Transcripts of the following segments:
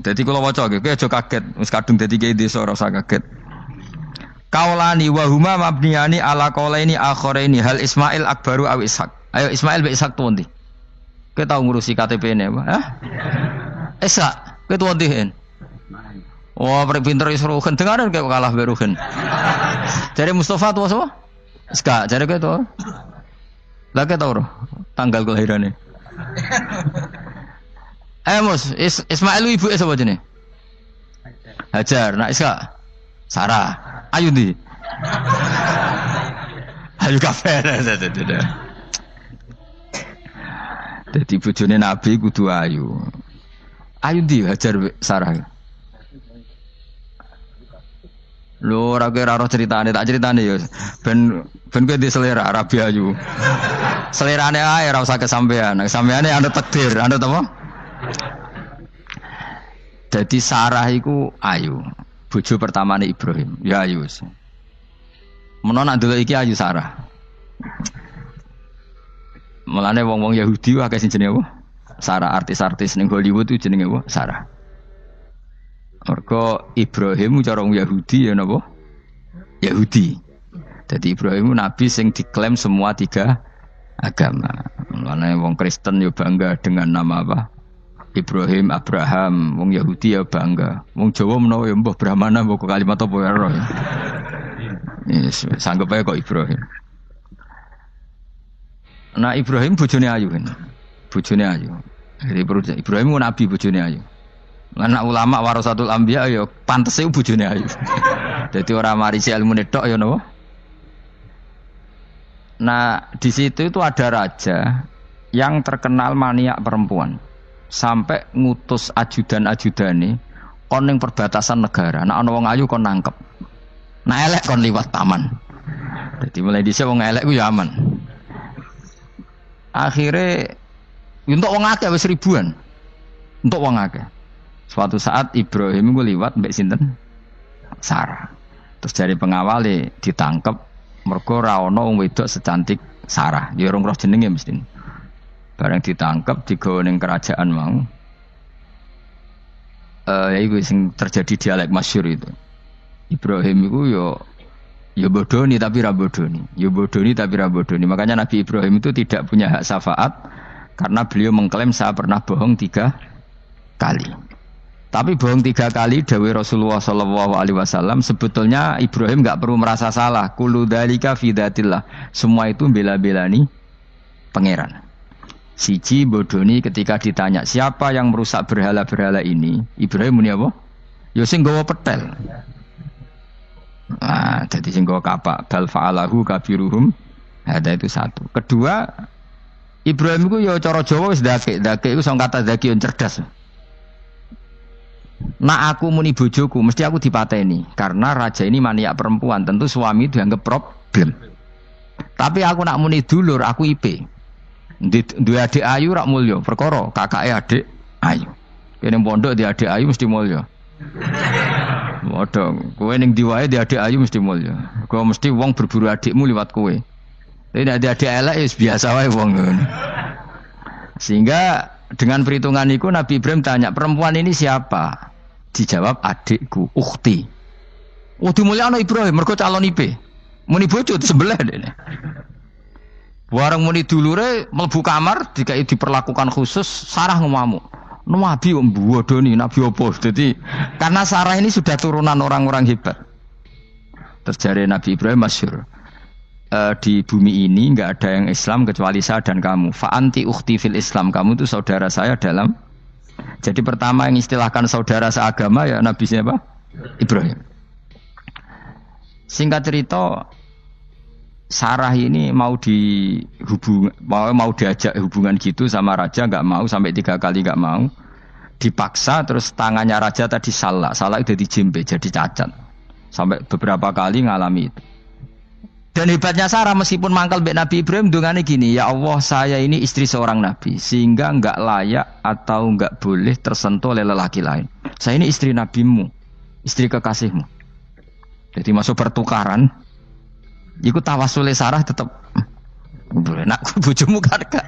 Dadi kula waca nggih, kowe aja kaget. Wis kadung dadi kiai desa ora usah kaget. Kaulani wa huma mabniyani ala qaulaini akharaini hal Ismail akbaru aw Ishaq. Ayo Ismail be Ishaq tuh ndi? Kowe tau ngurusi KTP-ne apa? Hah? Ishaq, kowe tuh ndi hen? Wah, pinter wis Ruhin dengaran kowe kalah be Ruhin. Jare Mustafa tuh sapa? Ishaq, jare kowe tuh. Lah kowe tau ora tanggal kelahirane? Mus, Ismail ibu sapa jenenge? Hajar. Nah, Ishaq Sarah. Ayu ndi? Ayu kabeh. Dadi bojone Nabi kudu ayu. Ayu ndi Hajar Sarah? Lho ora kira ora ceritane, tak ceritane ya. Ben kowe di selera Arabi ayu. Selerane ae ora usah kesampean. Sampeane anut takdir, anut apa? Jadi Sarah iku ayu. Bojo pertamane Ibrahim, ya ayu wis. Menawa nak ndelok iki ayu Sarah. Mulane wong-wong Yahudi akeh sing jenenge apa? Sarah, artis-artis ning Hollywood itu jenenge apa? Sarah. Mergo Ibrahim cara wong Yahudi ya napa? Yahudi. Jadi Ibrahim nabi sing diklaim semua tiga agama. Mulane wong Kristen yo bangga dengan nama apa? Ibrahim, Abraham, wong Yahudi ya bangga. Wong Jawa menawa ya mbah Brahmana mbah kalimat apa ya roh. Yes, sanggup ae kok Ibrahim. Nah Ibrahim bojone ayu kan. Bojone ayu. Jadi Ibrahim ku nabi bojone ayu. Anak ulama warasatul anbiya ya pantese bojone ayu. Dadi ora marisi ilmune tok ya napa. Nah, di situ itu ada raja yang terkenal maniak perempuan. Sampai ngutus ajudan-ajudane kon ning perbatasan negara. Nek ana wong ayu kon nangkep. Nek elek kon liwat taman. Dadi mulai dhisik wong elek ku ya aman. Akhire untuk wong akeh wis ribuan. Untuk wong akeh. Suatu saat Ibrahim ku liwat mbek sinten? Sarah. Terus dari pengawale ditangkep mergo ora ana wong wedok secantik Sarah. Ya rong roh jenenge mesti. Barang ditangkap digawa ning kerajaan mau. Iku sing terjadi dialek masyhur itu. Ibrahim iku yo bodoni tapi ra bodoni. Yo bodoni tapi ra bodoni. Makanya Nabi Ibrahim itu tidak punya hak syafaat karena beliau mengklaim saya pernah bohong 3 kali. Tapi bohong 3 kali dawuh Rasulullah sallallahu alaihi wasallam sebetulnya Ibrahim enggak perlu merasa salah. Kullu dzalika fi dzatillah. Semua itu bela-belani pangeran. Siji bodoni ketika ditanya siapa yang merusak berhala-berhala ini, Ibrahim muni apa? Ya sing nggawa petel. Ah, jadi sing nggawa kapak, bal fa'alahu kabiruhum. Ada itu satu. Kedua, Ibrahim iku ya cara Jawa wis ndake iku sing kata zakiun cerdas. Nak aku muni bojoku mesti aku dipateni karena raja ini maniak perempuan, tentu suami dianggap problem. Tapi aku nak muni dulur aku IP. Duwe adik ayu rak mulya, perkara kakake adik ayu. Kene pondok di adik ayu mesti mulya. Modong, kowe ning ndi wae di adik ayu mesti mulya. Kowe mesti wong berburu adikmu liwat kowe. Tapi nek adik elek wis biasa wae wong ngono. Sehingga dengan perhitungan itu Nabi Ibrahim tanya, perempuan ini siapa? Dijawab adikku, ukhti. Oh dimulyakno Ibrahim mergo calon IP. Muni bojo sebelah dene. Warang muni dulure mlebu kamar dikai diperlakukan khusus Sarah ngamuk. Nabi mbodoni nabi opo. Jadi karena Sarah ini sudah turunan orang-orang hebat. Terjadi Nabi Ibrahim masyhur. Di bumi ini enggak ada yang Islam kecuali saya dan kamu. Fa anti ukhti fil Islam. Kamu itu saudara saya dalam. Jadi pertama yang istilahkan saudara seagama ya Nabi siapa? Ibrahim. Singkat cerita Sarah ini mau diajak hubungan gitu sama raja, nggak mau, sampai 3 kali nggak mau, dipaksa, terus tangannya raja tadi salah itu dijembe jadi cacat, sampai beberapa kali ngalami itu. Dan hebatnya Sarah meskipun mangkal mbek Nabi Ibrahim dungane gini, ya Allah saya ini istri seorang nabi sehingga nggak layak atau nggak boleh tersentuh oleh lelaki lain. Saya ini istri nabimu, istri kekasihmu. Jadi masuk pertukaran. Iku tawasule Sarah tetap boleh nak bojomu kan gak.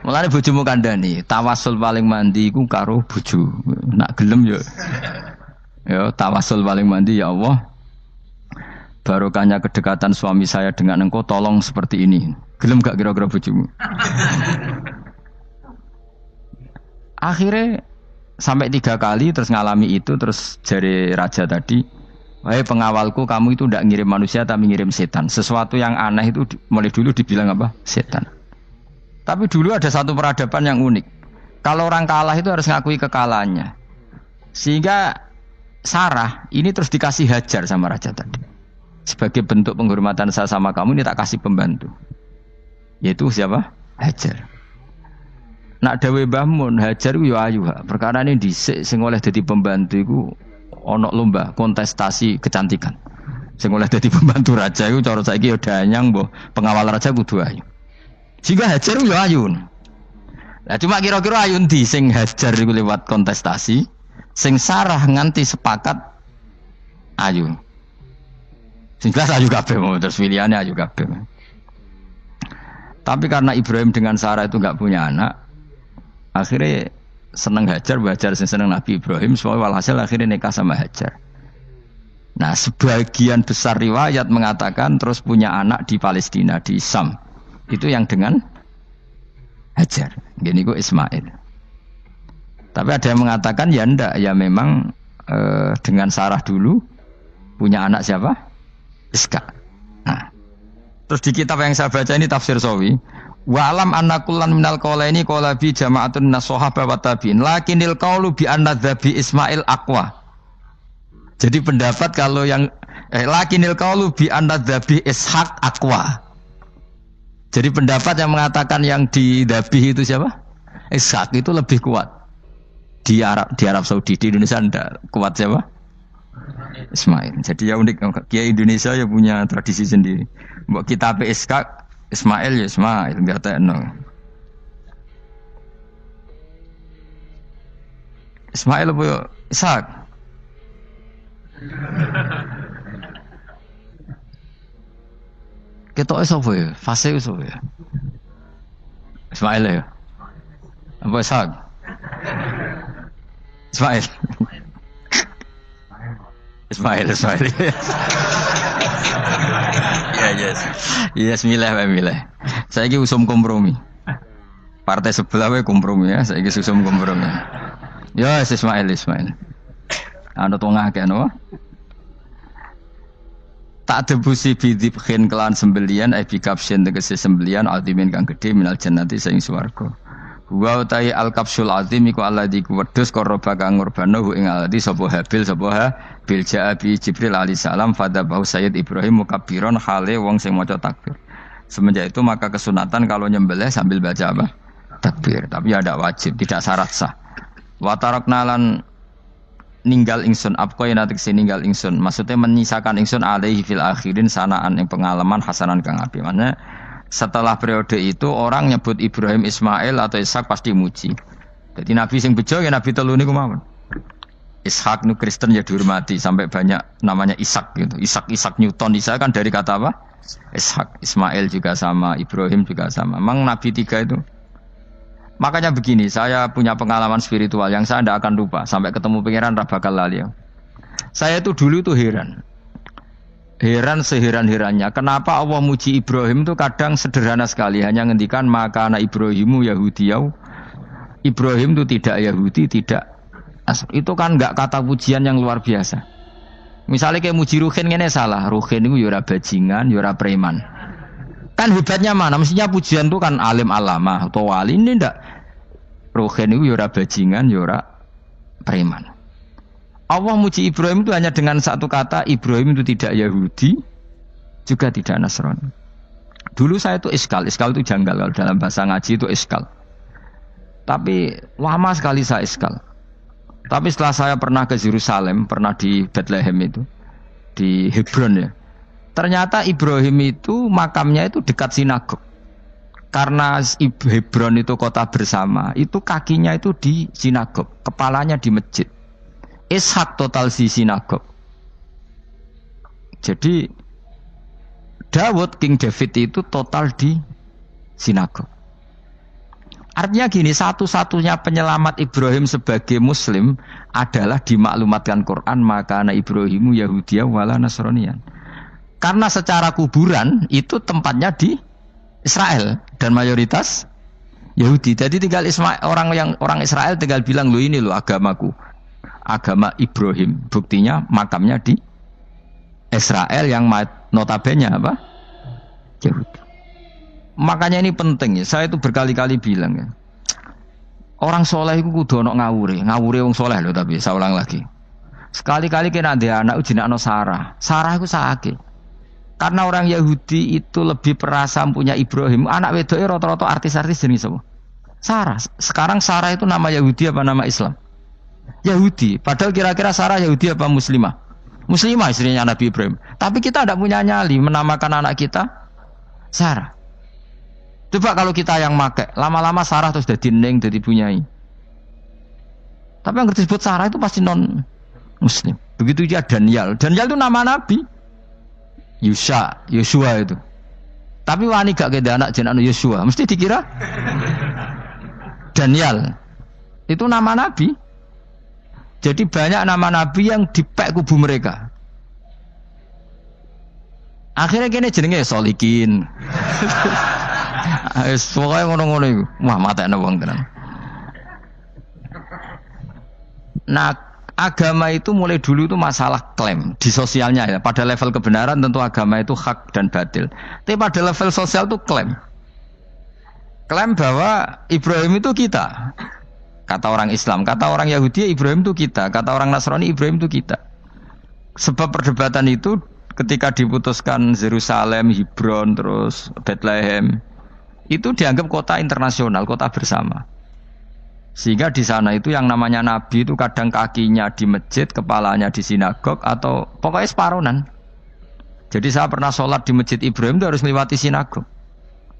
Mulane bojomu kandhani, tawasul paling mandi iku karo bojo. Nak gelem yo. Ya tawasul paling mandi ya Allah. Barokahnya kedekatan suami saya dengan engkau tolong seperti ini. Gelem gak kira-kira bojomu? Akhirnya sampai 3 kali terus ngalami itu terus jari raja tadi, wahai pengawalku kamu itu tidak ngirim manusia tapi ngirim setan. Sesuatu yang aneh itu mulai dulu dibilang apa? Setan. Tapi dulu ada satu peradaban yang unik. Kalau orang kalah itu harus ngakui kekalahannya. Sehingga Sarah ini terus dikasih Hajar sama raja tadi. Sebagai bentuk penghormatan saya sama kamu ini tak kasih pembantu. Yaitu siapa? Hajar. Nak dawe Mbah Mun, Hajar ku yo ayu. Perkara ini dhisik sing oleh dadi pembantu iku ana lomba kontestasi kecantikan. Sing oleh dadi pembantu raja iku cara saiki yo danyang mbah pengawal raja kudu ayu. Sehingga Hajar yo ayu. Lah cuma kira-kira ayu ndi sing Hajar iku lewat kontestasi, sing Sarah nganti sepakat ayu. Sing jelas ayu kabeh terus pilihane ayu kabeh. Tapi karena Ibrahim dengan Sarah itu enggak punya anak, akhirnya seneng Hajar sing seneng Nabi Ibrahim, semua walhasil akhirnya nikah sama Hajar. Nah, sebagian besar riwayat mengatakan terus punya anak di Palestina, di Sam. Itu yang dengan Hajar. Gini kok Ismail. Tapi ada yang mengatakan ya ndak, ya memang dengan Sarah dulu punya anak siapa? Iska. Nah, terus di kitab yang saya baca ini tafsir Sawi. Wa alam anna kullan minal qawlaini qala bi jama'atun minas sahabah wa tabi'in lakinil qawlu bi anna dzabi Ismail aqwa. Jadi pendapat kalau yang lakinil qawlu bi anna dzabi Ishaq aqwa. Jadi pendapat yang mengatakan yang didabih itu siapa? Ishaq itu lebih kuat. Di Arab Saudi, di Indonesia enggak kuat siapa? Ismail. Jadi ya unik, Kiai Indonesia ya punya tradisi sendiri. Mbok kitab Ishaq Ismail ya Ismail, enggak tekno. Ismail apa ya? Ishak. Ketoke sapa ya? Fase sapa ya? Ismail ya. Apa Ishak? Ismail. Ismail. Ya, yes, milih. Saiki usum kompromi. Partai sebelah wae kompromi ya, saiki usum kompromi. Ya, Ismail. Ana tengah kan apa? Tak debusi bidibkhin kelan sembelian bikapsin tegese sembelian ultimin kang gedhe minal jannati saing swarga. Wa utai al kapsul azim iku alladzi kuwedhus qaraba kang ngurbanahu ing alladzi sapa Habil jaa bi Jibril alaihi salam fadabahu Sayyid Ibrahim mukabbiron hale wong sing maca takbir. Semenjak itu maka kesunatan kalau nyembelih sambil baca apa? Takbir, tapi ada wajib, tidak syarat sah. Wa tarakna lan ninggal ingsun apko yen atik ninggal ingsun, maksudnya menyisakan ingsun alaihi fil akhirin sanaan ing pengalaman hasanan kang apik. Maksudnya setelah periode itu orang nyebut Ibrahim, Ismail atau Ishak pasti muji. Jadi Nabi sing bejo ya Nabi telu niku mawon. Ishak nu Kristen ya dihormati sampai banyak namanya Ishak gitu. Ishak Newton, Ishak kan dari kata apa? Ishak. Ismail juga sama, Ibrahim juga sama. Memang Nabi 3 itu. Makanya begini, saya punya pengalaman spiritual yang saya tidak akan lupa sampai ketemu pangeran ra bakal lali. Saya itu dulu itu heran seheran-herannya kenapa Allah muji Ibrahim itu kadang sederhana sekali, hanya ngendikan maka anak Ibrahimu Yahudiyau. Ibrahim itu tidak Yahudi, tidak itu kan enggak kata pujian yang luar biasa. Misalnya kayak muji Ruhin ini salah, Ruhin itu yura bajingan, yura preman. Kan hebatnya mana? Mestinya pujian itu kan alim alama atau wali, ini ndak. Ruhin itu yura bajingan, yura preman. Allah muji Ibrahim itu hanya dengan satu kata, Ibrahim itu tidak Yahudi, juga tidak Nasrani. Dulu saya itu iskal itu janggal, kalau dalam bahasa ngaji itu iskal. Tapi lama sekali saya iskal. Tapi setelah saya pernah ke Yerusalem, pernah di Bethlehem itu, di Hebron ya. Ternyata Ibrahim itu makamnya itu dekat sinagog. Karena Hebron itu kota bersama, itu kakinya itu di sinagog, kepalanya di masjid. Ishak total di sinagog. Jadi King David itu total di sinagog. Artinya gini, satu-satunya penyelamat Ibrahim sebagai Muslim adalah dimaklumatkan Quran, maka anak Ibrahimu Yahudiyah wala Nasraniyan. Karena secara kuburan itu tempatnya di Israel dan mayoritas Yahudi. Jadi tinggal orang Israel tinggal bilang, lo ini lo agamaku, agama Ibrahim. Buktinya makamnya di Israel yang notabene apa? Yahudi. Makanya ini penting ya. Saya itu berkali-kali bilang ya. Orang soleh itu kudu ono ngawure wong soleh loh, tapi saya ulang lagi. Sekali-kali kena dia anak ujinakno Sarah. Sarah itu sakit. Karena orang Yahudi itu lebih perasa punya Ibrahim. Anak wedoknya rata-rata artis-artis jenis apa? Sarah. Sekarang Sarah itu nama Yahudi apa nama Islam? Yahudi. Padahal kira-kira Sarah Yahudi apa Muslimah? Muslimah istrinya Nabi Ibrahim. Tapi kita tidak punya nyali menamakan anak kita Sarah. Coba kalau kita yang make, lama-lama Sarah terus jadi neng, jadi punyai. Tapi yang disebut Sarah itu pasti non Muslim. Begitu dia Daniel. Daniel itu nama Nabi. Yosua itu. Tapi wani gak keda anak jeneng Yosua, mesti dikira Daniel. Itu nama Nabi. Jadi banyak nama Nabi yang dipek kubu mereka. Akhirnya kene jenenge Solikin. Pokoknya ngono-ngono itu. Wah, matekno wong tenan. Nah, agama itu mulai dulu itu masalah klaim di sosialnya ya. Pada level kebenaran tentu agama itu hak dan batil. Tapi pada level sosial itu klaim. Klaim bahwa Ibrahim itu kita. Kata orang Islam, kata orang Yahudi Ibrahim itu kita, kata orang Nasrani Ibrahim itu kita. Sebab perdebatan itu ketika diputuskan Yerusalem, Hebron, terus Bethlehem, itu dianggap kota internasional, kota bersama. Sehingga di sana itu yang namanya Nabi itu kadang kakinya di masjid, kepalanya di sinagog, atau pokoknya separuhan. Jadi saya pernah sholat di masjid Ibrahim itu harus melewati sinagog.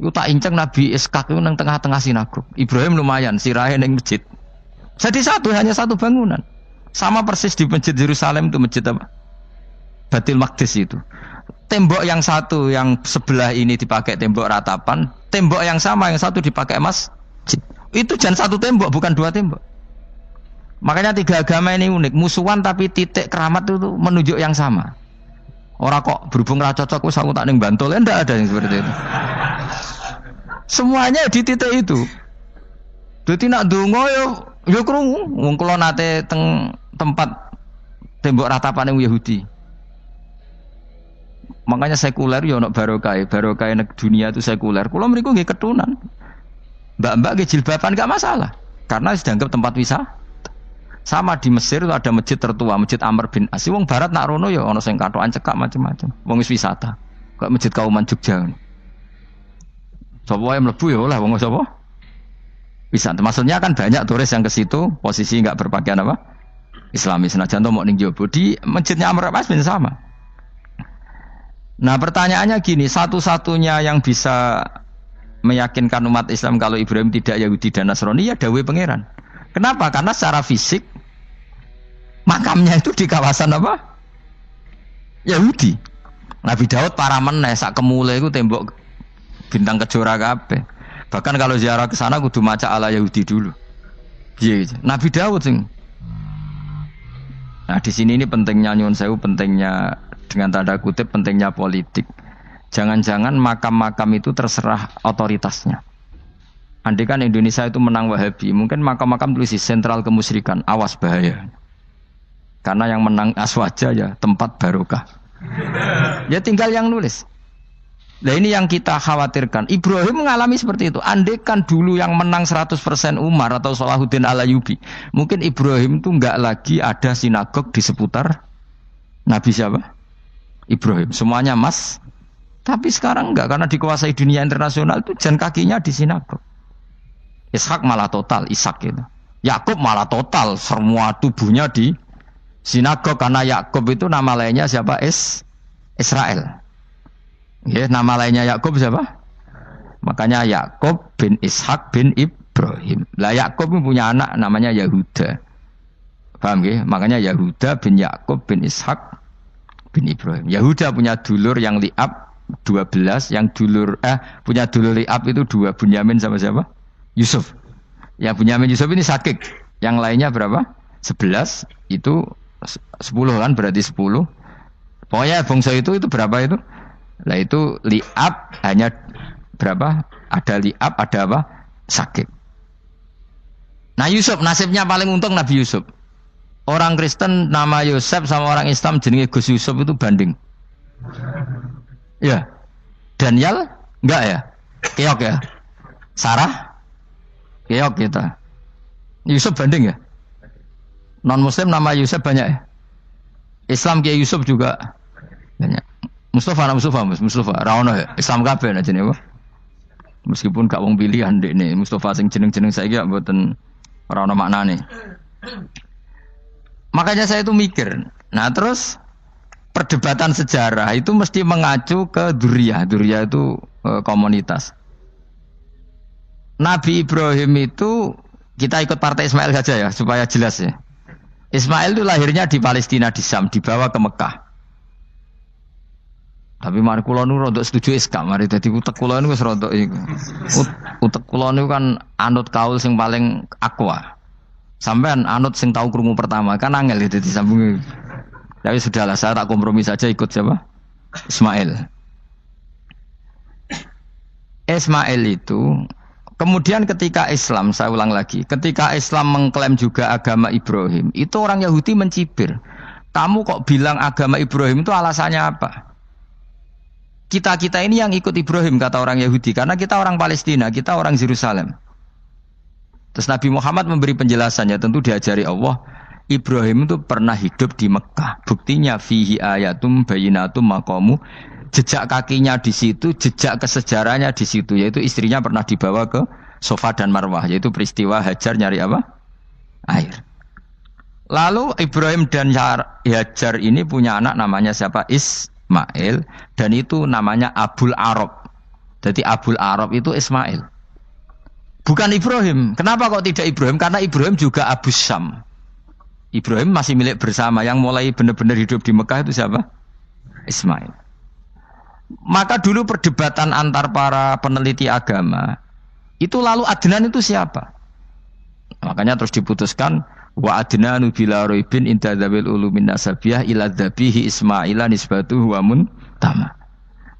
Itu tak inceng Nabi Iskak itu nang tengah-tengah sinagog. Ibrahim lumayan, sirahe nang masjid. Jadi hanya satu bangunan. Sama persis di masjid Yerusalem itu masjid apa? Baitul Maqdis itu. Tembok yang satu yang sebelah ini dipakai tembok ratapan, tembok yang sama yang satu dipakai masjid. Itu jangan satu tembok, bukan dua tembok. Makanya tiga agama ini unik, musuhan tapi titik keramat itu menunjuk yang sama. Orang kok berhubung ra cocok wis aku tak ning Bantul, enggak ada yang seperti itu. Semuanya di titik itu. Dadi nak ndonga yo krungu, wong kula nate teng tempat tembok ratapan yang Yahudi. Makanya sekuler yo ono barokah nek dunia itu sekuler. Kula mriku nggih ketunan. Mbak-mbak nggih jilbaban enggak masalah karena dianggap tempat wisata. Sama di Mesir itu ada masjid tertua, Masjid Amr bin As. Wong barat nak rono ya ono sing katokan cekak macam-macam. Wong wis wisata. Kayak Masjid Kauman Jogja. Sapa wae mlebu ya oleh wong sapa? Wisata. Maksudnya kan banyak turis yang ke situ posisi enggak berpakaian apa? Islami. Senajan to mok ning Jowo di Masjidnya Amr bin As bin sama. Nah, pertanyaannya gini, satu-satunya yang bisa meyakinkan umat Islam kalau Ibrahim tidak Yahudi dan Nasrani ya dawuh pangeran. Kenapa? Karena secara fisik makamnya itu di kawasan apa? Yahudi. Nabi Daud para meneh sak kemule iku tembok bintang kejora kabeh. Bahkan kalau ziarah ke sana kudu maca ala Yahudi dulu. Piye gitu. Nabi Daud sing. Nah, di sini ini pentingnya nyuwun sewu, pentingnya dengan tanda kutip pentingnya politik. Jangan-jangan makam-makam itu terserah otoritasnya. Andai kan Indonesia itu menang Wahabi, mungkin makam-makam tulis sentral kemusyrikan, awas bahaya. Karena yang menang Aswaja ya tempat barokah. Ya tinggal yang nulis. Nah ini yang kita khawatirkan. Ibrahim mengalami seperti itu. Andai kan dulu yang menang 100% Umar atau Salahuddin Al-Ayyubi, mungkin Ibrahim itu enggak lagi ada sinagog di seputar Nabi siapa? Ibrahim. Semuanya mas. Tapi sekarang enggak, karena dikuasai dunia internasional itu jan kakinya di sinagog. Ishak malah total, Ishak itu. Yakub malah total, semua tubuhnya di sinagog karena Yakub itu nama lainnya siapa? Israel. Ya, nama lainnya Yakub siapa? Makanya Yakub bin Ishak bin Ibrahim. Lah Yakub punya anak namanya Yahuda. Paham ya? Makanya Yahuda bin Yakub bin Ishak bin Ibrahim. Yahuda punya dulur yang li'ab 12, yang punya dulur li'ab itu 2, Bunyamin sama siapa? Yusuf. Yang Bunyamin Yusuf ini sakit. Yang lainnya berapa? 11 itu 10 kan berarti 10. Pokoknya bangsa itu berapa itu? Lah itu li'ab hanya berapa? Ada li'ab, ada apa? Sakit. Nah Yusuf nasibnya paling untung Nabi Yusuf. Orang Kristen nama Yusuf sama orang Islam jenenge Gus Yusuf itu banding. Ya. Daniel enggak ya? Keok ya. Sarah keok kita. Yusuf banding ya? Non Muslim nama Yusuf banyak ya? Islam Kiai Yusuf juga banyak. Mustafa Raono ya. Islam kabeh aja nih, meskipun gak wong pilihan dek nih. Mustafa sing jeneng-jeneng saya gak mboten ora ono maknane. Makanya saya itu mikir. Nah, terus perdebatan sejarah itu mesti mengacu ke Duriyah. Duriyah itu komunitas. Nabi Ibrahim itu kita ikut partai Ismail saja ya supaya jelas ya. Ismail itu lahirnya di Palestina di Syam, dibawa ke Mekah. Tapi mari kula nu rodok setuju iska, mari dadi utek kula niku wis rodok iku. Utek kula niku kan anut kaul sing paling akwa. Sampean anut sing tahu krungu pertama kan angel ya dadi sambung. Tapi sudahlah saya tak kompromi saja ikut siapa? Ismail. Ismail itu kemudian ketika Islam, saya ulang lagi, ketika Islam mengklaim juga agama Ibrahim, itu orang Yahudi mencibir. Kamu kok bilang agama Ibrahim itu alasannya apa? Kita ini yang ikut Ibrahim, kata orang Yahudi, karena kita orang Palestina, kita orang Yerusalem. Terus Nabi Muhammad memberi penjelasannya, tentu diajari Allah, Ibrahim itu pernah hidup di Mekah. Buktinya fihi ayatum bayinatum maqamu, jejak kakinya di situ, jejak kesejarahnya di situ, yaitu istrinya pernah dibawa ke Safa dan Marwah, yaitu peristiwa Hajar nyari apa? Air. Lalu Ibrahim dan Hajar ini punya anak namanya siapa? Ismail, dan itu namanya Abul Arab. Jadi Abul Arab itu Ismail. Bukan Ibrahim. Kenapa kok tidak Ibrahim? Karena Ibrahim juga Abu Syam. Ibrahim masih milik bersama. Yang mulai benar-benar hidup di Mekah itu siapa? Ismail. Maka dulu perdebatan antar para peneliti agama itu lalu Adnan itu siapa? Makanya terus diputuskan wa adnanu bila roibin inda dzawil ulumin nasabiyah ila dzabihi Ismaila nisbatuhu wa muntama.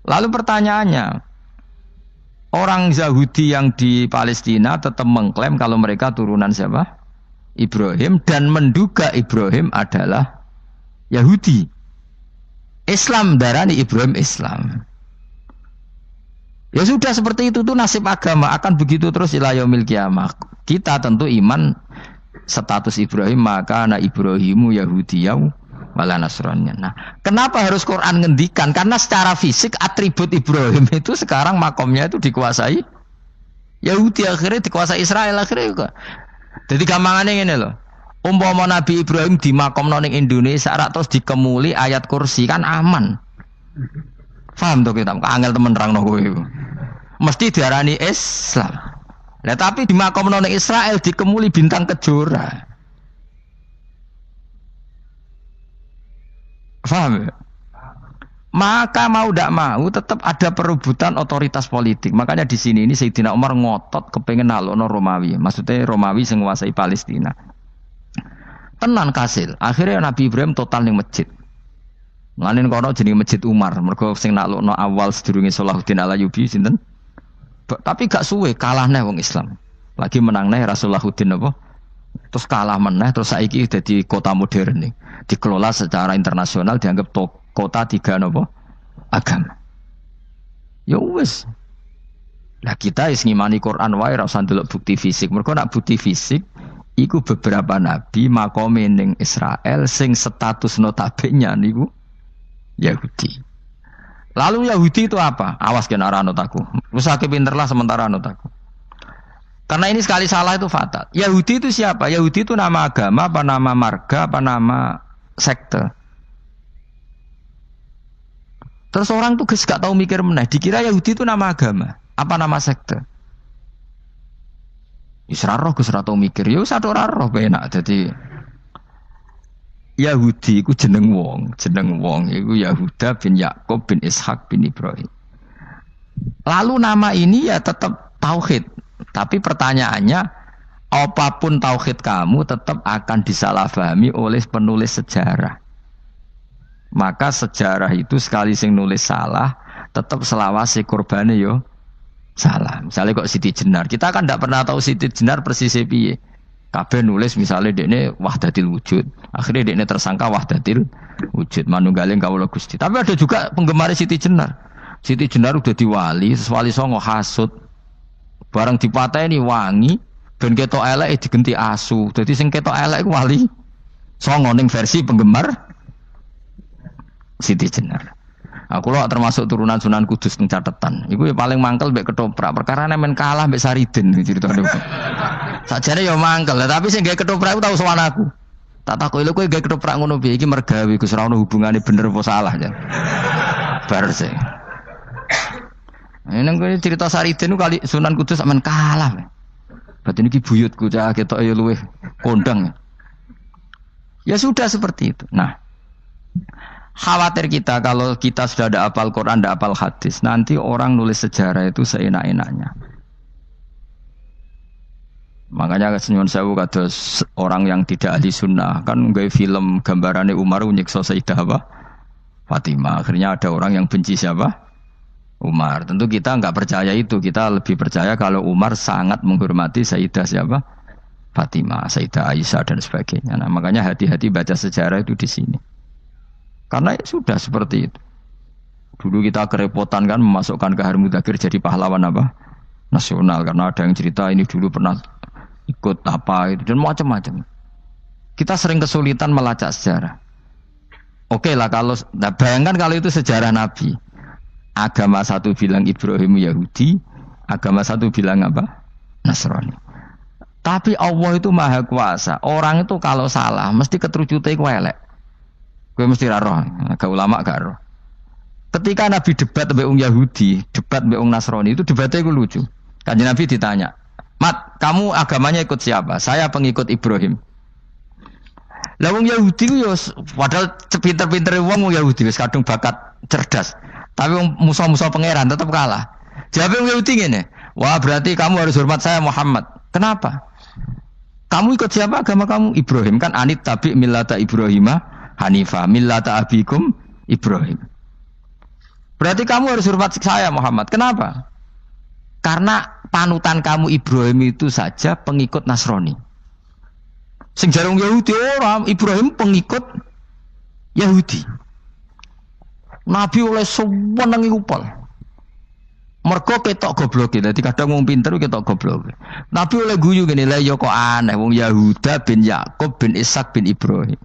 Lalu pertanyaannya, orang Yahudi yang di Palestina tetap mengklaim kalau mereka turunan siapa? Ibrahim, dan menduga Ibrahim adalah Yahudi. Islam darani Ibrahim Islam. Ya sudah seperti itu tuh nasib agama akan begitu terus ila yaumil qiyamah. Kita tentu iman status Ibrahim, maka anak Ibrahimu Yahudiyau wala Nasraniyah. Nah, kenapa harus Quran ngendikan? Karena secara fisik atribut Ibrahim itu sekarang makomnya itu dikuasai Yahudi, akhirnya dikuasai Israel akhirnya juga. Jadi gampangannya ngene loh. Umpama Nabi Ibrahim di makom ning Indonesia terus dikemuli ayat kursi kan aman. Paham tuh kita? Angel temen nerangno kowe iku. Mesti diarani Islam. Lah tapi di makom ning Israel dikemuli bintang kejora. Paham ya? Maka mau tidak mau tetap ada perebutan otoritas politik. Makanya di sini ini Sayyidina Umar ngotot kepengen nalokno Romawi. Maksudnya Romawi sing nguasai Palestina. Tenan kasil. Akhirnya Nabi Ibrahim total ning masjid. Mulane kono jenenge Masjid Umar. Mergo sing naklukno awal sedurunge Salahuddin Alayubi sinten? Tapi gak suwe kalah neh wong Islam. Lagi menang neh Rasulullahuddin apa? Terus kalah meneh terus saiki dadi kota modern nih. Dikelola secara internasional dianggap kota tiga napa? Agama. Ya wis. Lah kita wis ngimani Quran wae ora usah ndelok bukti fisik. Mergo nek bukti fisik iku beberapa nabi makome ning Israel sing status notabene niku Yahudi. Lalu Yahudi itu apa? Awas kena anut aku. Usah pinterlah sementara anut aku. Karena ini sekali salah itu fatal. Yahudi itu siapa? Yahudi itu nama agama, apa nama marga, apa nama sekte. Terus orang tuh gak tahu mikir meneh. Dikira Yahudi itu nama agama, apa nama sekte. Israroh gus ora tau mikir, yo satu roh benak. Jadi Yahudi iku jeneng wong iku Yahuda bin Yakub bin Ishak bin Ibrahim. Lalu nama ini ya tetap tauhid, tapi pertanyaannya apapun tauhid kamu tetap akan disalahpahami oleh penulis sejarah. Maka sejarah itu sekali sing nulis salah, tetap selawase korbane yo salah. Misalnya kok Siti Jenar, kita kan tidak pernah tahu Siti Jenar persis piye. Kabeh nulis misalnya dekne wahdatil wujud, akhirnya dekne tersangka wahdatil wujud manunggaling kawula Gusti. Tapi ada juga penggemar Siti Jenar. Siti Jenar udah diwali, wali songo hasud. Barang dipateni wangi, ben ketok elek digenti asu. Dadi sing ketok elek iku wali songo ning versi penggemar Siti Jenar. Aku lho termasuk turunan Sunan Kudus ning catetan. Iku ya paling mangkel mbek ketoprak. Perkara men kalah mbek Saridin ceritane. Sakjane ya mangkel, tapi sing gawe ketoprak iku tau sowan aku. Tak takoki lho kowe gawe ketoprak ngono piye iki mergawe Gus ora ono hubungane bener apa salah ya. Bar sih. Nang kowe cerita Saridin kali Sunan Kudus men kalah. Berarti iki buyutku cah ketok ya luweh kondang. Ya sudah seperti itu. Nah, khawatir kita kalau kita sudah ada hafal Quran, ada hafal hadis, nanti orang nulis sejarah itu seenak-enaknya. Makanya senyum sewu kados orang yang tidak ahli sunnah kan nggawe film gambarannya Umar nyiksa Sayyidah apa? Fatimah. Akhirnya ada orang yang benci siapa? Umar. Tentu kita enggak percaya itu. Kita lebih percaya kalau Umar sangat menghormati Sayyidah siapa? Fatimah, Sayyidah Aisyah dan sebagainya. Nah, makanya hati-hati baca sejarah itu di sini. Karena ya sudah seperti itu. Dulu kita kerepotan kan memasukkan Kahar Mudzakkir jadi pahlawan apa? Nasional. Karena ada yang cerita ini dulu pernah ikut apa itu dan macam-macam. Kita sering kesulitan melacak sejarah. Oke lah kalau, nah bayangkan kalau itu sejarah Nabi. Agama satu bilang Ibrahim Yahudi, agama satu bilang apa? Nasrani. Tapi Allah itu maha kuasa. Orang itu kalau salah mesti keterucute iku elek. Kowe mesti ra roh, agak ulama gak roh. Ketika Nabi debat mbek wong Yahudi, debat mbek wong Nasrani itu debatnya iku lucu. Kanjeng Nabi ditanya, "Mat, kamu agamanya ikut siapa?" "Saya pengikut Ibrahim." Lah wong Yahudi ku yo padahal pinter-pintere wong Yahudi wis kadung bakat cerdas. Tapi wong musuh-musuh pangeran tetap kalah. Jawab wong Yahudi ngene, "Wah, berarti kamu harus hormat saya Muhammad." "Kenapa?" "Kamu ikut siapa agama kamu?" "Ibrahim." "Kan anit tabi millata Ibrahimah Hanifah millata abikum Ibrahim." "Berarti kamu harus hormat saya Muhammad." "Kenapa?" "Karena panutan kamu Ibrahim itu saja pengikut Nasrani." Sing jarang Yahudi orang Ibrahim pengikut Yahudi. Nabi oleh sewenang upal. Mergo ketok goblok e. Dadi kadang wong pinter ketok goblok. Nabi oleh guyu ngene lha ya kok aneh wong Yahuda bin Yakub bin Ishak bin Ibrahim.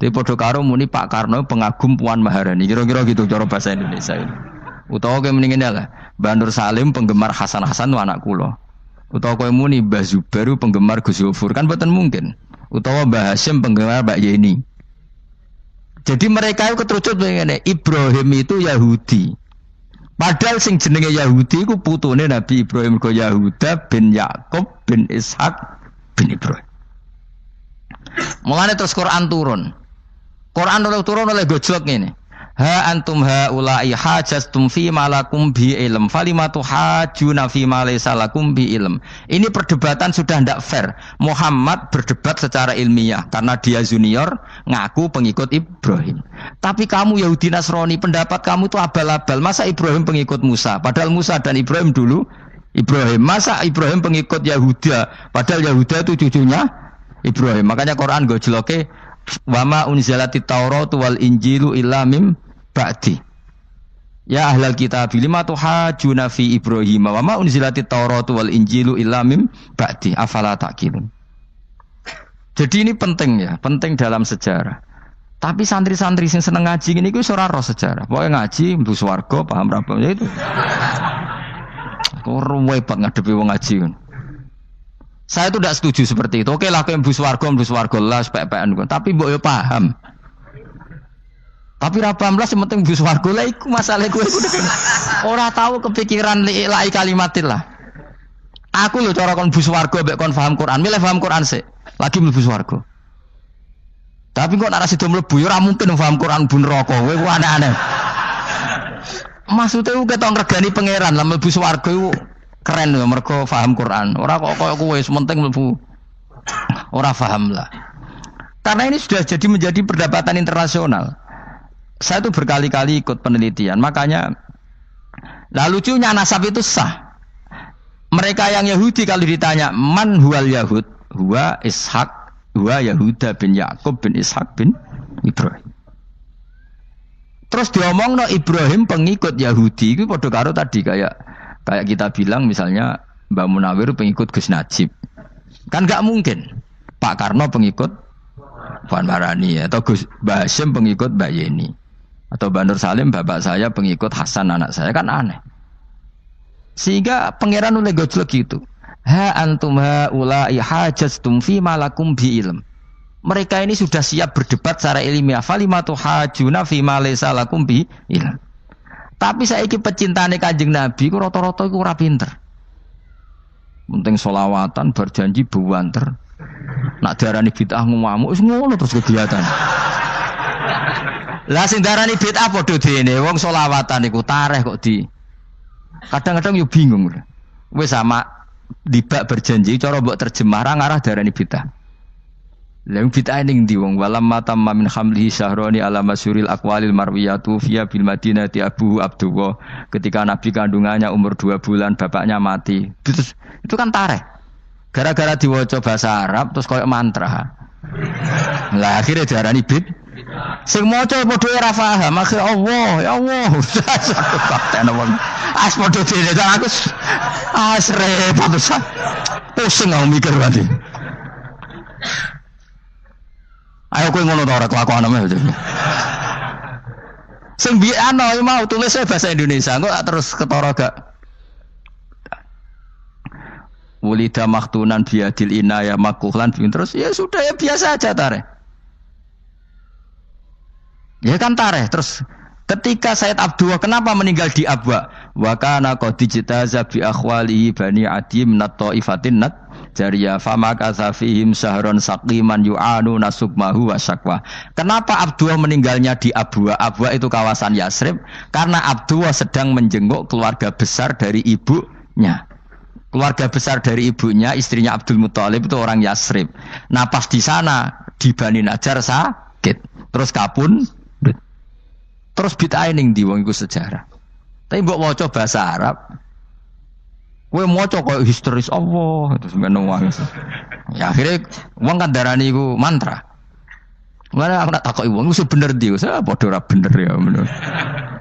Dadi padha karo muni Pak Karno pengagum Puan Maharani. Kira-kira gitu cara bahasa Indonesia ini. Utawa kowe muni ngene lah, Mbah Nur Salim penggemar Hasan Hasan anak kula. Utawa kowe muni Mbah Zubair penggemar Gus Zufur kan boten mungkin. Utawa Mbah Hasyim penggemar Mbak Yeni. Jadi mereka itu keterucut ngene, Ibrahim itu Yahudi. Padahal sing jenenge Yahudi iku putune Nabi Ibrahim ko Yahuda bin Yakub bin Ishak bin Ibrahim. Mulane terus Quran turun. Quran turun oleh gojlok ngene. Ha antum haula'i hajastum fi malakum bi ilm falimatu hajuna fi ma laysa lakum bi ilm. Ini perdebatan sudah tidak fair. Muhammad berdebat secara ilmiah karena dia junior ngaku pengikut Ibrahim. Tapi kamu Yahudi Nasrani pendapat kamu itu abal-abal. Masa Ibrahim pengikut Musa? Padahal Musa dan Ibrahim dulu Ibrahim. Masa Ibrahim pengikut Yahuda? Padahal Yahuda itu cucunya Ibrahim. Makanya Quran gojloke wama unzilati Tauratu wal Injilu illa mim ba'di. Ya ahlal kitab lima tuhajuna fi Ibrahim wa ma unzilati Tauratu wal Injilu illa mim ba'di afala taqilun. Jadi ini penting ya, penting dalam sejarah. Tapi santri-santri sing seneng ngaji ngene iku ora roh sejarah. Pokoke ngaji mlebu swarga paham ra apa ya itu. Kok repot ngadepi wong ngaji kan. Saya itu tidak setuju seperti itu. Oke lah kowe mlebu swarga lah sepek-pekan. Tapi mbok yo paham. Tapi ra paham lah sing penting mlebu swarga lah iku masalah kowe ora tahu kepikiran lai kalimatil lah. Aku lho cara kon mlebu swarga mbek kon paham Quran, milih paham Quran sik. Lagi mlebu swarga. Tapi kok nek ra sida mlebu yo ora mungkin paham Quran bun neraka. Kowe ku aneh-aneh. Maksudnya ku ketok ngregani pangeran lah mlebu swarga iku keren lho mergo paham Quran. Ora kok koyo kowe penting mlebu Ora paham lah. Karena ini sudah jadi menjadi perdebatan internasional. Saya tuh berkali-kali ikut penelitian, makanya lucunya nasab itu sah. Mereka yang Yahudi kalau ditanya man huwal Yahud, huwa Ishak, huwa Yahuda bin Yakub bin Ishak bin Ibrahim. Terus diomong Ibrahim pengikut Yahudi itu padha karo tadi kayak kita bilang misalnya Mbak Munawir pengikut Gus Najib. Kan enggak mungkin. Pak Karno pengikut Puan Marani atau Gus Basim pengikut Mbak Yeni atau Mbak Nur Salim bapak saya pengikut Hasan anak saya, kan aneh. Sehingga pangeran oleh gojlok gitu. Ha antum haula'i hajastum fi malakum bi ilm. Mereka ini sudah siap berdebat secara ilmiah. Falimatu hajuna fi ma laysa lakum bi ilm. Tapi saiki pecintane Kanjeng Nabi ku rata-rata iku ora pinter. Penting selawatan berjanji buanter. Nak darani bid'ah ngamuk wis ngono terus kegiatan. Lah sing darani bid'ah padha dene wong selawatan iku tareh kok di. Kadang-kadang yo bingung. Wis sama dibak berjanji cara mbok terjemah ra ngarah darani bid'ah. Lah bid'ah ning ndi wong walam matamma min hamlihi syahrani ala masyuril aqwalil marwiyatu fiya bil madinati Abu Abdullah, ketika Nabi kandungannya umur 2 bulan bapaknya mati. Itu kan tareh. Gara-gara diwaca bahasa Arab terus koyo mantra. Lah akhirnya diarani bid. Sing maca padha ora paham, akhire Allah, ya Allah. Sakten wong. As padha dene aku repot usah. Pusing aku mikir wae. Ayo kowe ngono ta ora kelakuan ame. Sing biyen mau tulis bahasa Indonesia, kok terus ketara gak. Wulida maktunan biadil inaya makuhlan terus ya sudah ya biasa aja tareh. Ya kan tareh terus ketika Said Abdullah kenapa meninggal di Abwa? Wa kana qad ijtaza bi akhwalihi bani adim nat taifatin nat jariyah fama kasafihim sahron saqiman yu'anu nasukmahu wa syakwa. Kenapa Abdullah meninggalnya di Abwa? Abwa itu kawasan Yasrib karena Abdullah sedang menjenguk keluarga besar dari ibunya. Keluarga besar dari ibunya, istrinya Abdul Muthalib itu orang Yasrib. Nah pas di sana di Bani Najjar sakit, terus kapun, terus bid'ah ning ndi wong iku sejarah. Tapi mbok waca bahasa Arab, kowe maca koyo histeris Allah, terus ngono wae. Ya akhirnya wong kan darani iku mantra. Mana aku nak takoki wong iku bener ndi, saya padha ora bener ya ngono.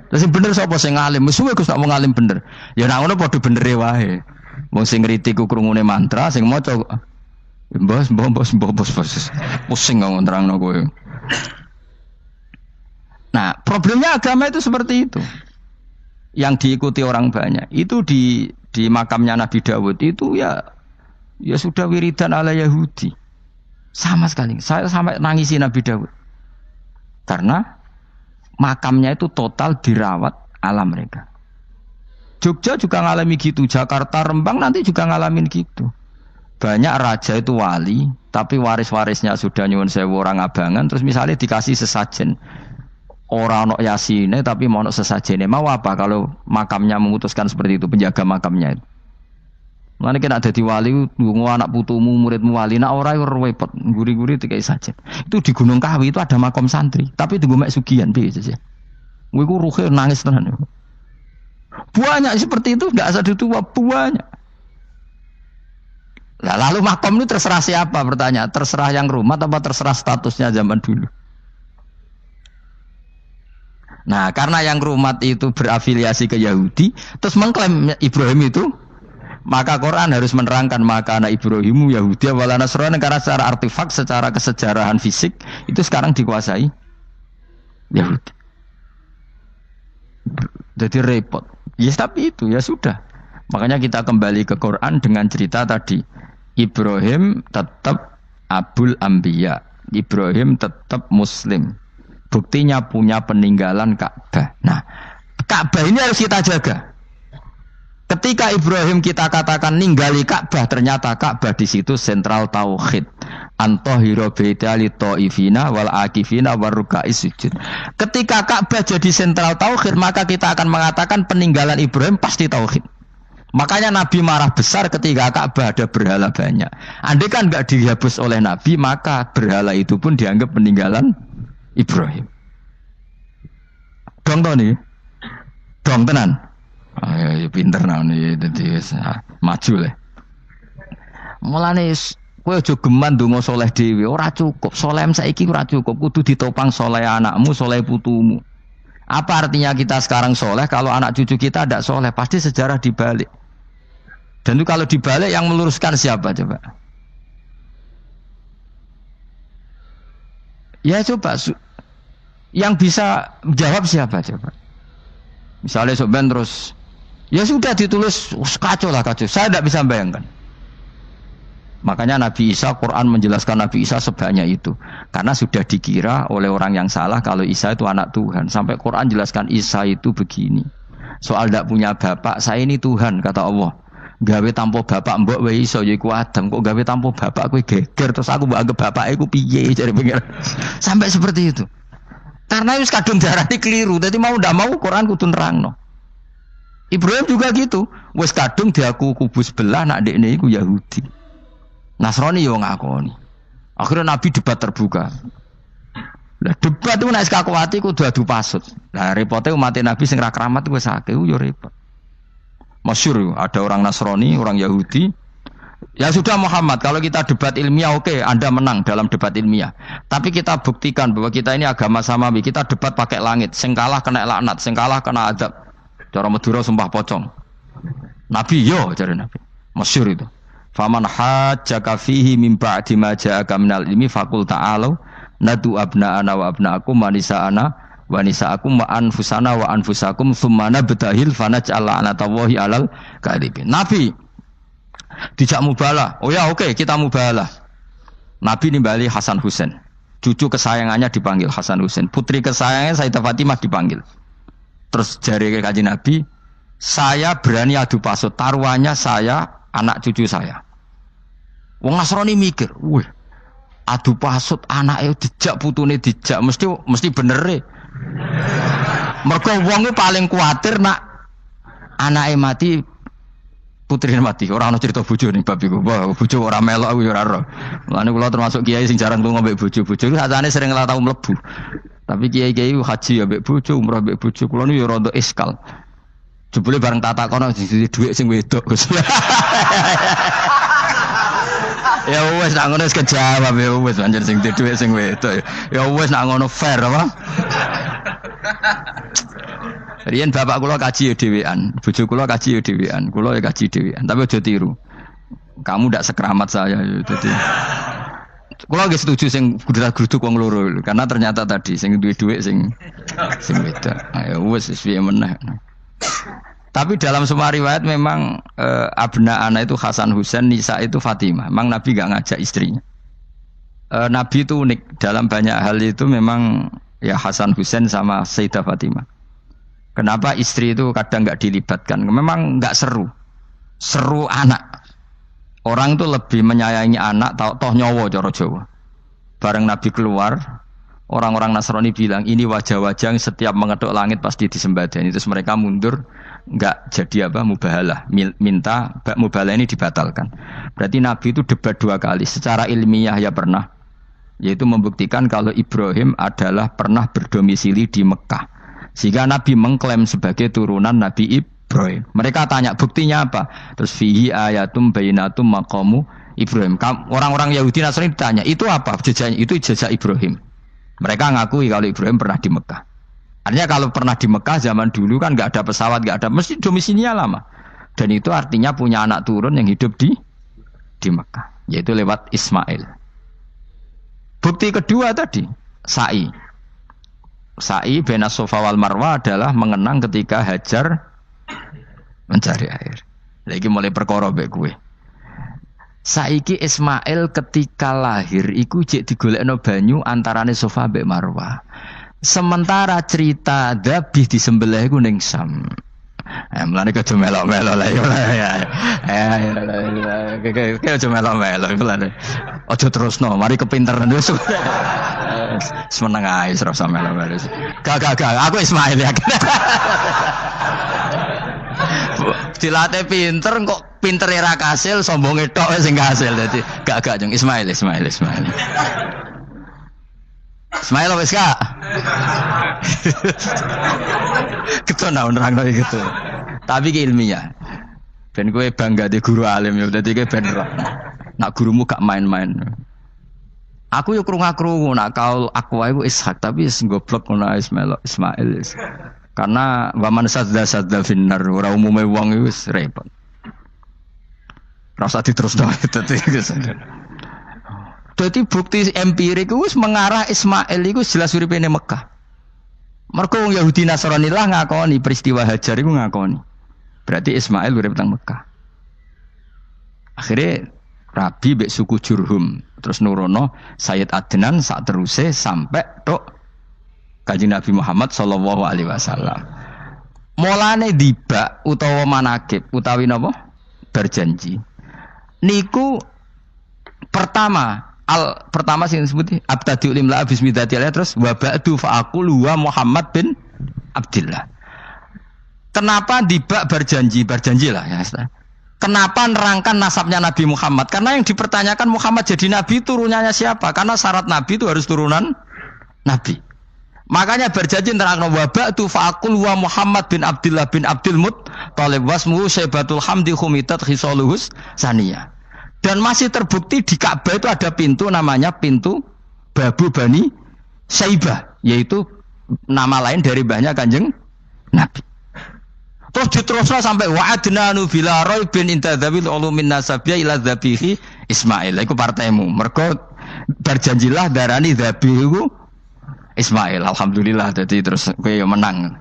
Terus bener sapa sing ngalim? Musuhe Gus nak wong ngalim bener. Ya nak ngono padha benere wae. Wong sing ngritik ku krungune mantra, sing maca bos. Pusing ngomong terangno kowe. Nah, problemnya agama itu seperti itu. Yang diikuti orang banyak. Itu di makamnya Nabi Dawud itu ya sudah wiridan ala Yahudi. Sama sekali. Saya sampai nangisi Nabi Dawud. Karena makamnya itu total dirawat ala mereka. Jogja juga ngalami gitu, Jakarta, Rembang nanti juga ngalamin gitu. Banyak raja itu wali, tapi waris-warisnya sudah nyuwun sewu orang abangan, terus misalnya dikasih sesajen. Orang ono yasine tapi mau ono sesajene. Mau apa kalau makamnya memutuskan seperti itu, penjaga makamnya itu. Mulane kena dadi wali nggo anak putumu, muridmu wali, nak ora repot, guri-guri dikai sajen. Itu di Gunung Kawi itu ada makom santri, tapi tunggu mek sugihan piye sih. Kowe iku ruhe nangis tenan. Banyak seperti itu, tidak asal tua banyak. Nah, lalu makom itu terserah siapa bertanya? Terserah yang rumah atau terserah statusnya zaman dulu? Nah, karena yang rumat itu berafiliasi ke Yahudi, terus mengklaim Ibrahim itu, maka Quran harus menerangkan maka anak Ibrahimu Yahudi wala Nasrani, karena secara artefak, secara kesejarahan fisik itu sekarang dikuasai Yahudi. Jadi repot. Ya tapi itu ya sudah. Makanya kita kembali ke Quran dengan cerita tadi. Ibrahim tetap Abul Anbiya. Ibrahim tetap Muslim. Buktinya punya peninggalan Ka'bah. Nah, Ka'bah ini harus kita jaga. Ketika Ibrahim kita katakan ninggali Ka'bah, ternyata Ka'bah di situ sentral tauhid. Antahira baita li taifina wal akifina waruka'is sujud. Ketika Ka'bah jadi sentral tauhid, maka kita akan mengatakan peninggalan Ibrahim pasti tauhid. Makanya Nabi marah besar ketika Ka'bah ada berhala banyak. Andai kan nggak dihapus oleh Nabi, maka berhala itu pun dianggap peninggalan Ibrahim. Dong nih, dong tenan. Ayo pinter nih, jadi maju lah. Mulane kowe aja geman ndonga saleh dhewe, ora cukup. Saleh saiki ora cukup, kudu ditopang saleh anakmu, saleh putumu. Apa artinya kita sekarang soleh kalau anak cucu kita tidak soleh? Pasti sejarah dibalik. Dan itu kalau dibalik yang meluruskan siapa coba? Ya coba yang bisa jawab siapa coba? Misalnya soben terus, ya sudah ditulis kacau lah kacau. Saya tidak bisa bayangkan. Makanya Nabi Isa, Quran menjelaskan Nabi Isa sebanyak itu. Karena sudah dikira oleh orang yang salah kalau Isa itu anak Tuhan. Sampai Quran jelaskan Isa itu begini. Soal tidak punya bapak, saya ini Tuhan, kata Allah. Gawe tanpa bapak mbok wae iso yaiku Adam. Kok gawe tanpa bapak kowe geger terus aku mbok anggap bapak iku piye jare pengen. Sampai seperti itu. Karena wis kadung darane keliru. Dadi mau ndak mau Quran kudu nerangno. Ibrahim juga gitu. Wis kadung diaku kubu sebelah nak dekne iku Yahudi. Nasrani yo ngakoni. Akhirnya Nabi debat terbuka. Lah debat itu nek kakuati kudu adu pasut. Lah repote umat Nabi sing ra keramat wis akeh yo repot. Masyhur ada orang Nasrani, orang Yahudi. Ya sudah Muhammad, kalau kita debat ilmiah oke, Anda menang dalam debat ilmiah. Tapi kita buktikan bahwa kita ini agama samawi. Kita debat pakai langit, sing kalah kena laknat, sing kalah kena adab. Cara Madura sumpah pocong. Nabi yo cari Nabi. Masyhur itu. Faman hajjaka fihi min ba'di ma ja'aka minal ilmi faqul ta'alu nadu abna'ana wa abna'akum wa nisa'ana wa nisa'akum wa anfusana wa anfusakum tsumma nabtahil fanaj'al la'natallahi 'alal kadhibin. Nabi dijak mubalah. Oh ya oke, kita mubalah. Nabi nimbali Hasan Husain. Cucu kesayangannya dipanggil Hasan Husain. Putri kesayangannya Sayyidah Fatimah dipanggil. Terus jari Kanjeng Nabi, saya berani adu pasut. Taruhannya saya anak cucu saya. Wong Nasrani mikir, wih, adu pasut anake dijak putune dijak mesti bener e. Mergo wong paling kuwatir nak anake mati putrine mati. Ora ana cerita bojo ning bab iku. Wah, bojo ora melok aku ya ora ora. Mulane kula termasuk kiai sing jarang lunga mbek bojo-bojo. Sakjane sering ora tau mlebu. Tapi kiai-kiai haji ya mbek bojo, umrah mbek bojo. Kula niku ya rada iskal. Jebule bareng tak takono dhuwit sing wedok Gus. Ya wis nak ngono wis kejawab ya wis pancen sing dhuwit sing wedok. Ya wis nak ngono fair apa? Riyen bapak kula kaji ya dhewean, bojo kula kaji ya dhewean, kula ya kaji dhewean. Tapi aja tiru. Kamu ndak sekeramat saya ya dadi. Kula nggih setuju sing gudrak-gruduk wong loro karena ternyata tadi sing duwe dhuwit sing wedok. Ya wis piye meneh. Tapi dalam semua riwayat memang abna ana itu Hasan Husain, Nisa itu Fatimah. Memang Nabi gak ngajak istrinya. Nabi itu unik dalam banyak hal itu memang ya Hasan Husain sama Sayyidah Fatimah. Kenapa istri itu kadang gak dilibatkan? Memang gak seru. Seru anak. Orang itu lebih menyayangi anak toh nyawa cara Jawa. Bareng Nabi keluar, orang-orang Nasrani bilang ini wajah-wajah yang setiap mengetuk langit pasti disembadani. Terus mereka mundur, enggak jadi apa mubahalah, minta mubahalah ini dibatalkan. Berarti Nabi itu debat 2 kali. Secara ilmiah ya pernah, yaitu membuktikan kalau Ibrahim adalah pernah berdomisili di Mekah. Sehingga Nabi mengklaim sebagai turunan Nabi Ibrahim. Mereka tanya buktinya apa? Terus fihi ayatum bainatum maqamu Ibrahim. Orang-orang Yahudi Nasrani ditanya itu apa? Jejaknya itu jejak Ibrahim. Mereka ngakui kalau Ibrahim pernah di Mekah. Artinya kalau pernah di Mekah zaman dulu kan nggak ada pesawat, nggak ada, mesti domisilinya lama. Dan itu artinya punya anak turun yang hidup di Mekah, yaitu lewat Ismail. Bukti kedua tadi, sa'i. Sa'i bena Safa wal Marwah adalah mengenang ketika Hajar mencari air. Lagi mulai perkara mbek kowe. Saiki Ismail ketika lahir iku jek digolekno banyu antarane Safa mbek Marwah. Sementara cerita dzabih disembelih iku ning Sam. Mulane kudu melok-melok lah ya. Kudu melok-melok mulane. Aja terusno, mari kepinteran wis. Semeneng ae serasa melok-melok. Gak, aku Ismail ya. Dilatih pinter kok pintere ra kasil, sombonge tok sing kasil. Dadi gak jeng Ismail. Ismail wis Kak. Keton nerangno gitu. Tapi ki ilmiah. Ben kowe bangga di guru alim ya dadi kowe ben nak gurumu gak main-main. Aku yo krungu-krungu nak kaul aku wae Ishak tapi wis goblok ngono Ismail. Karena waman sadda finnar ora umume wong iku wis repot. Rasa diterusno dadi Dadi bukti empirik wis mengarah Ismail iku jelas uripe ning Mekah. Mergo wong Yahudi Nasrani lah ngakoni peristiwa Hajar iku ngakoni. Berarti Ismail urip teng Mekah. Akhirnya Rabi mbek suku Jurhum terus nurono Sayyid Adnan sak teruse sampai tok Kanjeng Nabi Muhammad sallallahu alaihi wasallam. Mulane dibak utawa manakib utawi napa? Berjanji. Niku pertama sing disebut abtadiul imla bismillahirrahmanirrahim terus wa ba'du fa aqulu wa Muhammad bin Abdullah. Kenapa dibak berjanji lah ya. Kenapa nerangkan nasabnya Nabi Muhammad? Karena yang dipertanyakan Muhammad jadi Nabi turunannya siapa? Karena syarat Nabi itu harus turunan Nabi. Makanya berjanji nerangkan wa ba'du fa aqulu wa Muhammad bin Abdullah bin Abdul Muttalib wasmuhu Syaibatul Hamdi khumitat khisaluhus saniyah. Dan masih terbukti di Ka'bah itu ada pintu namanya pintu Babu Bani Syaibah, yaitu nama lain dari banyak Kanjeng Nabi. Terus diteruslah sampai wa'adnanu bila raibin intadzabil ulumin nasabiyya ila dzabihi Ismail. Iku partaimu. Mergo berjanjilah darani dzabihu Ismail. Alhamdulillah jadi terus kowe menang.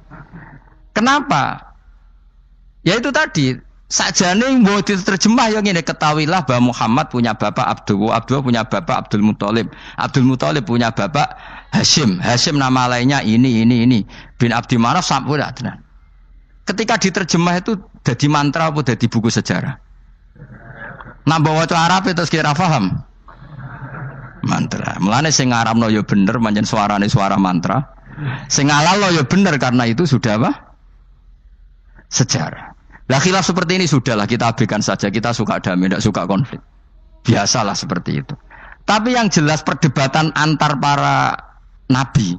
Kenapa? Ya itu tadi sakjane mbok diterjemah yang ngene ketahuilah bahwa Muhammad punya bapak Abdullah punya bapak Abdul Muthalib punya bapak Hashim nama lainnya ini bin Abdi Manaf sampai Adnan. Ketika diterjemah itu jadi mantra apa jadi buku sejarah? Nambah waca Arab terus kira paham? Mantra. Mulane sing ngarapno ya bener pancen suarane suara mantra. Sing ngalalo ya bener karena itu sudah apa? Sejarah. Lah khilaf seperti ini sudahlah kita abaikan saja. Kita suka damai, tidak suka konflik. Biasalah seperti itu. Tapi yang jelas perdebatan antar para nabi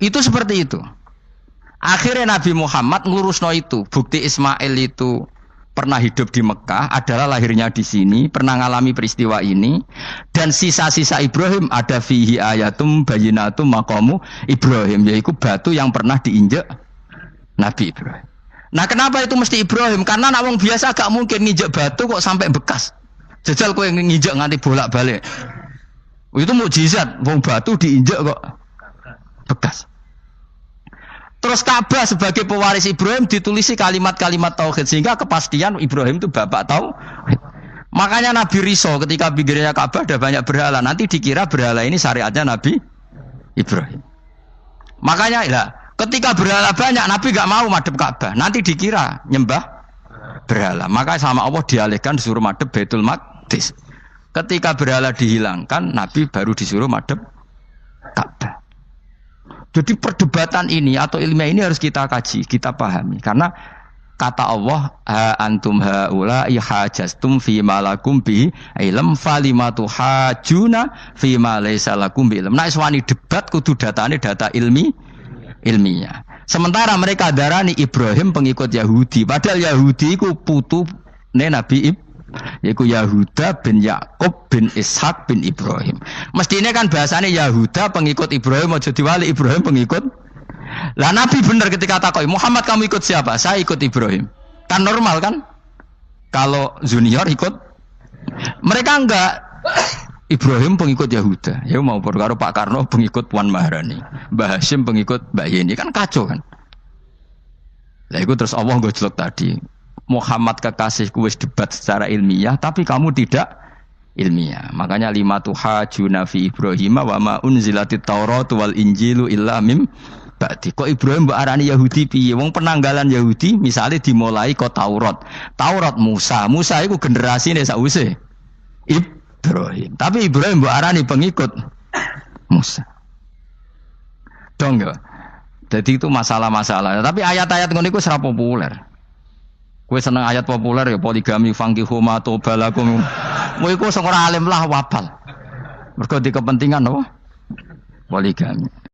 itu seperti itu. Akhirnya Nabi Muhammad ngurusno itu. Bukti Ismail itu pernah hidup di Mekah, adalah lahirnya di sini, pernah ngalami peristiwa ini, dan sisa-sisa Ibrahim ada fihi ayatum bayinatum maqamu Ibrahim, yaitu batu yang pernah diinjak Nabi Ibrahim. Nah kenapa itu mesti Ibrahim? Karena nak wong biasa gak mungkin nginjek batu kok sampai bekas. Jajal kowe nginjek nganti bolak-balik. Itu mukjizat, wong batu diinjek kok bekas. Terus Ka'bah sebagai pewaris Ibrahim ditulisi kalimat-kalimat tauhid sehingga kepastian Ibrahim itu bapak tauhid. Makanya Nabi Riso ketika pinggirnya Ka'bah ada banyak berhala, nanti dikira berhala ini syariatnya Nabi Ibrahim. Makanya ya, ketika berhala banyak Nabi gak mau madhep Ka'bah, nanti dikira nyembah berhala. Maka sama Allah dialihkan disuruh madhep Baitul Maqdis. Ketika berhala dihilangkan, Nabi baru disuruh madhep Ka'bah. Jadi perdebatan ini atau ilmiah ini harus kita kaji, kita pahami. Karena kata Allah, ha antum haula ihajastum fi ma lakum bi ilm falimatu hajuna fi ma laysa lakum bi ilm. Nek wani debat kudu datane data ilmiah. Sementara mereka darani Ibrahim pengikut Yahudi, padahal Yahudi iku putune Nabi Ibrahim. Yaitu Yahuda bin Yakub bin Ishak bin Ibrahim. Mestinya kan bahasanya Yahuda pengikut Ibrahim, aja diwali Ibrahim pengikut. Lah Nabi benar ketika takoi Muhammad kamu ikut siapa? Saya ikut Ibrahim. Kan normal kan? Kalau junior ikut, mereka enggak. Ibrahim pengikut Yahuda. Ya mau perkara Pak Karno pengikut Puan Maharani, Mbah Hashim pengikut Mbak Yeni, kan kacau kan? Lah itu terus Allah gojlok tadi. Muhammad kekasihku wis debat secara ilmiah tapi kamu tidak ilmiah. Makanya lima tuhajuna fi Ibrahim wa ma unzilatit Taurat wal Injilu illa mim ba'di. Kok Ibrahim mbok arani Yahudi piye? Wong penanggalan Yahudi misalnya dimulai kok Taurat. Taurat Musa iku generasine sakwise Ibrahim. Tapi Ibrahim mbok arani pengikut Musa. Dong ya. Jadi itu masalah-masalah. Tapi ayat-ayat ngono iku ora populer. Kowe seneng ayat populer ya poligami fankihu ma tobalakum. Kowe iku sing ora alim lah wabal. Mergo di kepentingan apa? Poligami.